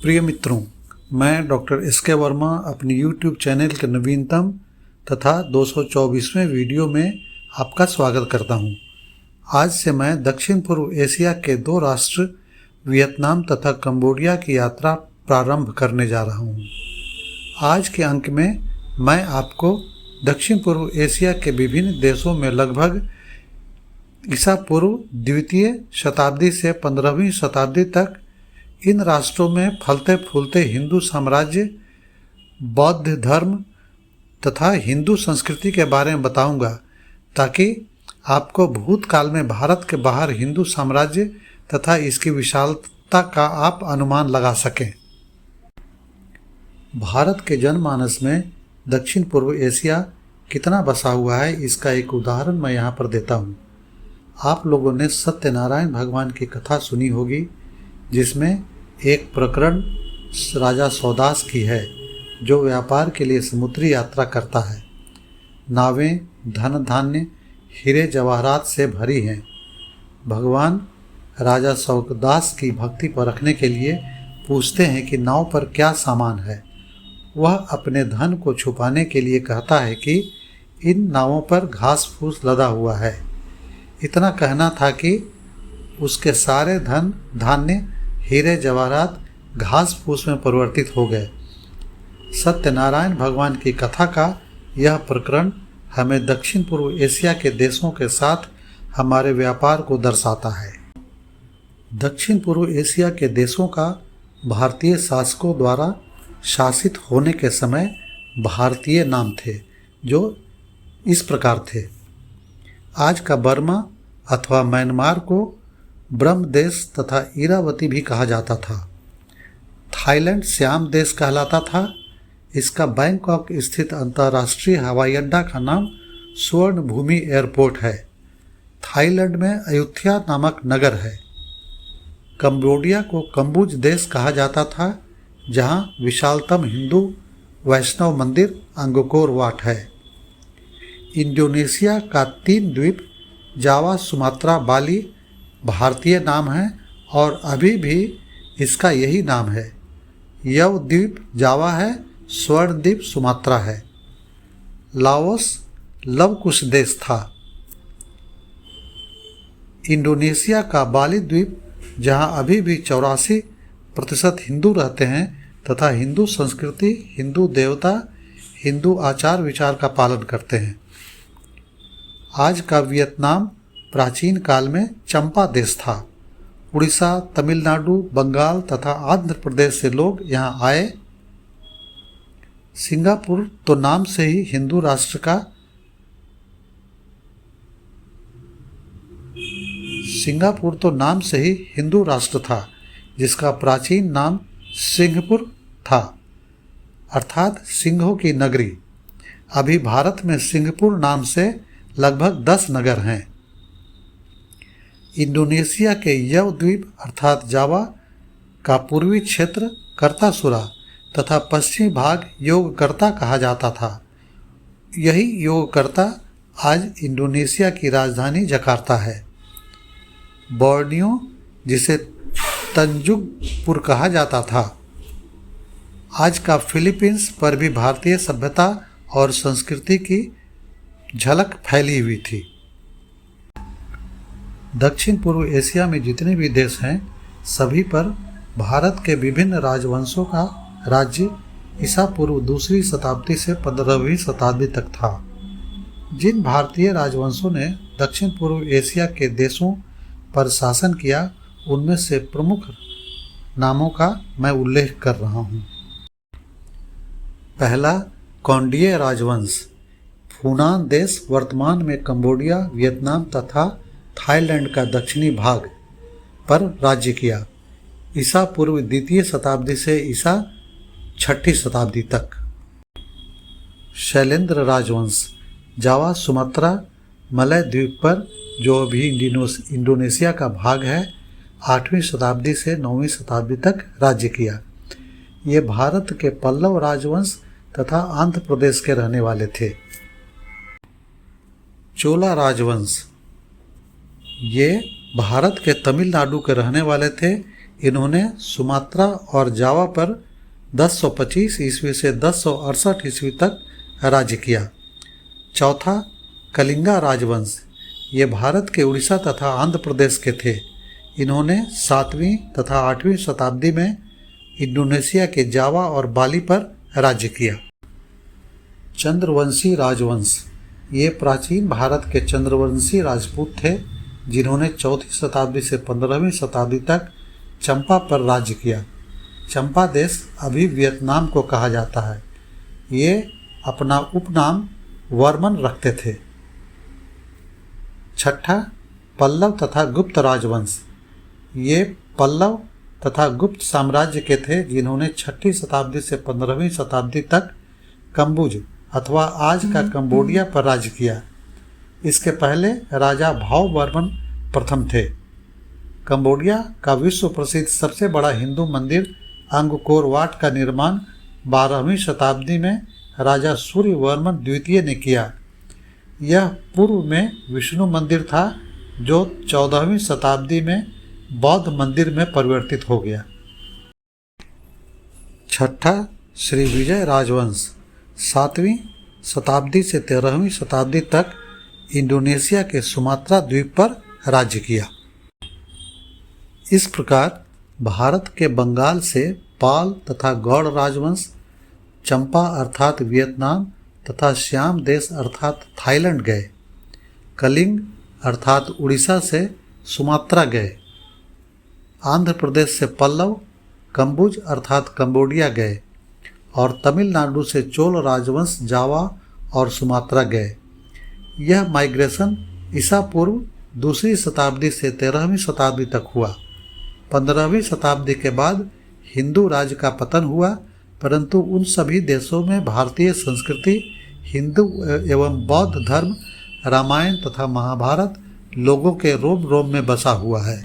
प्रिय मित्रों, मैं डॉक्टर एस.के. वर्मा अपनी YouTube चैनल के नवीनतम तथा 224वें वीडियो में आपका स्वागत करता हूं। आज से मैं दक्षिण पूर्व एशिया के दो राष्ट्र वियतनाम तथा कंबोडिया की यात्रा प्रारंभ करने जा रहा हूं। आज के अंक में मैं आपको दक्षिण पूर्व एशिया के विभिन्न देशों में लगभग ईसा पूर्व द्वितीय शताब्दी से 15वीं शताब्दी तक इन राष्ट्रों में फलते फूलते हिंदू साम्राज्य, बौद्ध धर्म तथा हिंदू संस्कृति के बारे में बताऊंगा, ताकि आपको भूतकाल में भारत के बाहर हिंदू साम्राज्य तथा इसकी विशालता का आप अनुमान लगा सकें। भारत के जनमानस में दक्षिण पूर्व एशिया कितना बसा हुआ है, इसका एक उदाहरण मैं यहाँ पर देता हूँ। आप लोगों ने सत्यनारायण भगवान की कथा सुनी होगी, जिसमें एक प्रकरण राजा सौदास की है, जो व्यापार के लिए समुद्री यात्रा करता है। नावें धन धान्य हीरे जवाहरात से भरी हैं। भगवान राजा सौदास की भक्ति परखने के लिए पूछते हैं कि नाव पर क्या सामान है। वह अपने धन को छुपाने के लिए कहता है कि इन नावों पर घास फूस लदा हुआ है। इतना कहना था कि उसके सारे धन धान्य हीरे जवाहरात घास फूस में परिवर्तित हो गए। सत्यनारायण भगवान की कथा का यह प्रकरण हमें दक्षिण पूर्व एशिया के देशों के साथ हमारे व्यापार को दर्शाता है। दक्षिण पूर्व एशिया के देशों का भारतीय शासकों द्वारा शासित होने के समय भारतीय नाम थे, जो इस प्रकार थे। आज का बर्मा अथवा म्यांमार को ब्रह्म देश तथा इरावती भी कहा जाता था। थाईलैंड श्याम देश कहलाता था। इसका बैंकॉक स्थित अंतर्राष्ट्रीय हवाई अड्डा का नाम स्वर्ण भूमि एयरपोर्ट है। थाईलैंड में अयुत्या नामक नगर है। कंबोडिया को कंबुज देश कहा जाता था, जहां विशालतम हिंदू वैष्णव मंदिर अंगकोर वाट है। इंडोनेशिया का 3 द्वीप जावा, सुमात्रा, बाली भारतीय नाम है और अभी भी इसका यही नाम है। यव द्वीप जावा है, स्वर्ण द्वीप सुमात्रा है। लाओस लवकुश देश था। इंडोनेशिया का बाली द्वीप, जहां अभी भी 84% हिंदू रहते हैं तथा हिंदू संस्कृति, हिंदू देवता, हिंदू आचार विचार का पालन करते हैं। आज का वियतनाम प्राचीन काल में चंपा देश था। उड़ीसा, तमिलनाडु, बंगाल तथा आंध्र प्रदेश से लोग यहाँ आए। सिंगापुर तो नाम से ही हिंदू राष्ट्र था, जिसका प्राचीन नाम सिंहपुर था, अर्थात सिंहों की नगरी। अभी भारत में सिंगापुर नाम से लगभग 10 नगर हैं। इंडोनेशिया के यव द्वीप अर्थात जावा का पूर्वी क्षेत्र कर्तासुरा तथा पश्चिमी भाग योगकर्ता कहा जाता था। यही योगकर्ता आज इंडोनेशिया की राजधानी जकार्ता है। बोर्नियो, जिसे तंजुंगपुर कहा जाता था, आज का फिलीपींस पर भी भारतीय सभ्यता और संस्कृति की झलक फैली हुई थी। दक्षिण पूर्व एशिया में जितने भी देश हैं, सभी पर भारत के विभिन्न राजवंशों का राज्य ईसा पूर्व 2री शताब्दी से 15वीं शताब्दी तक था। जिन भारतीय राजवंशों ने दक्षिण पूर्व एशिया के देशों पर शासन किया, उनमें से प्रमुख नामों का मैं उल्लेख कर रहा हूँ। पहला, कौंडिय राजवंश। फूनान देश वर्तमान में कंबोडिया, वियतनाम तथा थाईलैंड का दक्षिणी भाग पर राज्य किया। ईसा पूर्व 2य शताब्दी से ईसा 6ठी शताब्दी तक। शैलेंद्र राजवंश। जावा, सुमात्रा, मलय द्वीप पर, जो अभी इंडोनेशिया का भाग है, 8वीं शताब्दी से 9वीं शताब्दी तक राज्य किया। ये भारत के पल्लव राजवंश तथा आंध्र प्रदेश के रहने वाले थे। चोला राजवंश। ये भारत के तमिलनाडु के रहने वाले थे। इन्होंने सुमात्रा और जावा पर 1025 ईस्वी से 1068 ईस्वी तक राज्य किया। चौथा, कलिंगा राजवंश। ये भारत के उड़ीसा तथा आंध्र प्रदेश के थे। इन्होंने 7वीं तथा 8वीं शताब्दी में इंडोनेशिया के जावा और बाली पर राज्य किया। चंद्रवंशी राजवंश। ये प्राचीन भारत के चंद्रवंशी राजपूत थे जिन्होंने 4वीं शताब्दी से 15वीं शताब्दी तक चंपा पर राज्य किया। चंपा देश अभी वियतनाम को कहा जाता है। ये अपना उपनाम वर्मन रखते थे। छठा, पल्लव तथा गुप्त राजवंश। ये पल्लव तथा गुप्त साम्राज्य के थे जिन्होंने 6वीं शताब्दी से 15वीं शताब्दी तक कंबुज अथवा आज का कंबोडिया पर राज्य किया। इसके पहले राजा भाव वर्मन प्रथम थे। कंबोडिया का विश्व प्रसिद्ध सबसे बड़ा हिंदू मंदिर अंगकोर वाट का निर्माण 12वीं शताब्दी में राजा सूर्यवर्मन द्वितीय ने किया। यह पूर्व में विष्णु मंदिर था जो 14वीं शताब्दी में बौद्ध मंदिर में परिवर्तित हो गया। छठा, श्री विजय राजवंश। 7वीं शताब्दी से 13वीं शताब्दी तक इंडोनेशिया के सुमात्रा द्वीप पर राज्य किया। इस प्रकार भारत के बंगाल से पाल तथा गौड़ राजवंश, चंपा अर्थात वियतनाम तथा श्याम देश अर्थात थाईलैंड गए। कलिंग अर्थात उड़ीसा से सुमात्रा गए। आंध्र प्रदेश से पल्लव, कंबुज अर्थात कंबोडिया गए और तमिलनाडु से चोल राजवंश जावा और सुमात्रा गए। यह माइग्रेशन ईसा पूर्व 2वीं शताब्दी से 13वीं शताब्दी तक हुआ। 15वीं शताब्दी के बाद हिंदू राज्य का पतन हुआ, परंतु उन सभी देशों में भारतीय संस्कृति, हिंदू एवं बौद्ध धर्म, रामायण तथा महाभारत लोगों के रोम रोम में बसा हुआ है।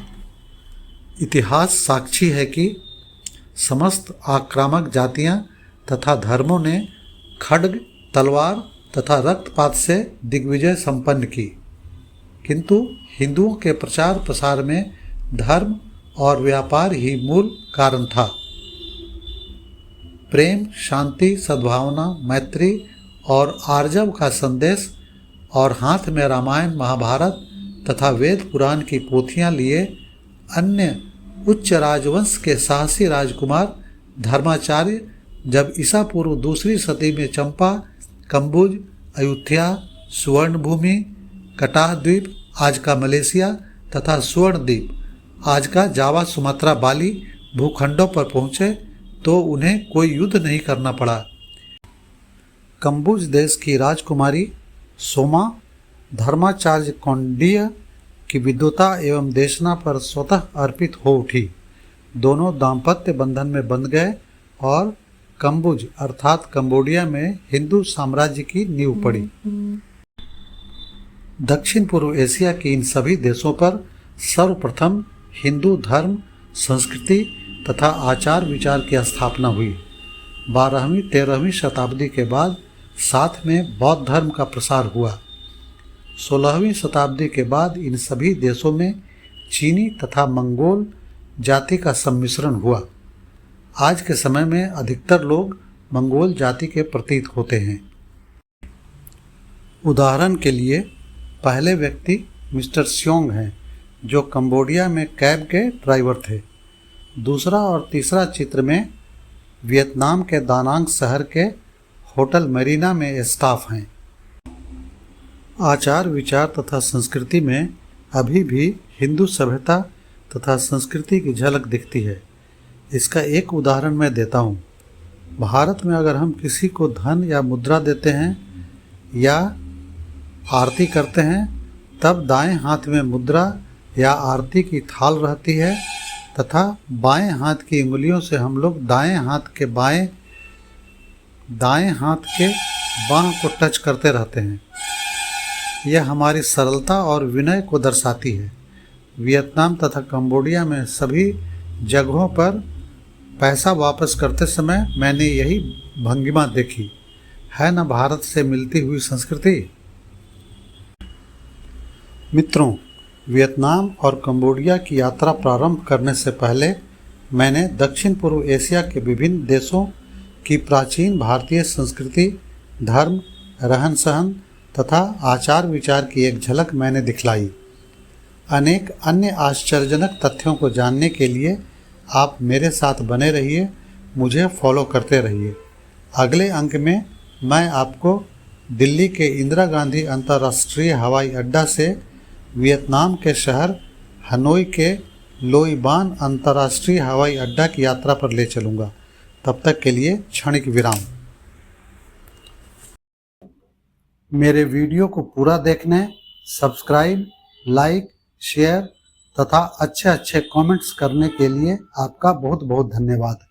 इतिहास साक्षी है कि समस्त आक्रामक जातियां तथा धर्मों ने खड्ग, तलवार तथा रक्तपात से दिग्विजय संपन्न की, किंतु हिंदुओं के प्रचार प्रसार में धर्म और व्यापार ही मूल कारण था। प्रेम, शांति, सद्भावना, मैत्री और आर्जव का संदेश और हाथ में रामायण, महाभारत तथा वेद पुराण की पोथियां लिए अन्य उच्च राजवंश के साहसी राजकुमार धर्माचार्य जब ईसा पूर्व 2वीं सदी में चंपा, कंबुज, अयोध्या, सुवर्णभूमि, कटाह द्वीप आज का मलेशिया तथा सुवर्णद्वीप आज का जावा, सुमात्रा, बाली भूखंडों पर पहुँचे तो उन्हें कोई युद्ध नहीं करना पड़ा। कंबुज देश की राजकुमारी सोमा धर्माचार्य कौंडिन्य की विद्वता एवं देशना पर स्वतः अर्पित हो उठी। दोनों दाम्पत्य बंधन में बंध गए और कंबुज अर्थात कंबोडिया में हिंदू साम्राज्य की नींव पड़ी। दक्षिण पूर्व एशिया की इन सभी देशों पर सर्वप्रथम हिंदू धर्म, संस्कृति तथा आचार विचार की स्थापना हुई। 12वीं 13वीं शताब्दी के बाद साथ में बौद्ध धर्म का प्रसार हुआ। 16वीं शताब्दी के बाद इन सभी देशों में चीनी तथा मंगोल जाति का सम्मिश्रण हुआ। आज के समय में अधिकतर लोग मंगोल जाति के प्रतीत होते हैं। उदाहरण के लिए पहले व्यक्ति मिस्टर स्योंग हैं जो कंबोडिया में कैब के ड्राइवर थे। दूसरा और तीसरा चित्र में वियतनाम के दानांग शहर के होटल मरीना में स्टाफ हैं। आचार विचार तथा संस्कृति में अभी भी हिंदू सभ्यता तथा संस्कृति की झलक दिखती है। इसका एक उदाहरण मैं देता हूँ। भारत में अगर हम किसी को धन या मुद्रा देते हैं या आरती करते हैं तब दाएं हाथ में मुद्रा या आरती की थाल रहती है तथा बाएं हाथ की उंगलियों से हम लोग दाएं हाथ के बांह को टच करते रहते हैं। यह हमारी सरलता और विनय को दर्शाती है। वियतनाम तथा कंबोडिया में सभी जगहों पर पैसा वापस करते समय मैंने यही भंगिमा देखी है न भारत से मिलती हुई संस्कृति। मित्रों, वियतनाम और कंबोडिया की यात्रा प्रारंभ करने से पहले मैंने दक्षिण पूर्व एशिया के विभिन्न देशों की प्राचीन भारतीय संस्कृति, धर्म, रहन सहन तथा आचार विचार की एक झलक मैंने दिखलाई। अनेक अन्य आश्चर्यजनक तथ्यों को जानने के लिए आप मेरे साथ बने रहिए, मुझे फॉलो करते रहिए। अगले अंक में मैं आपको दिल्ली के इंदिरा गांधी अंतर्राष्ट्रीय हवाई अड्डा से वियतनाम के शहर हनोई के लोई बान अंतर्राष्ट्रीय हवाई अड्डा की यात्रा पर ले चलूँगा। तब तक के लिए क्षणिक विराम। मेरे वीडियो को पूरा देखने, सब्सक्राइब, लाइक, शेयर तथा अच्छे कमेंट्स करने के लिए आपका बहुत बहुत धन्यवाद।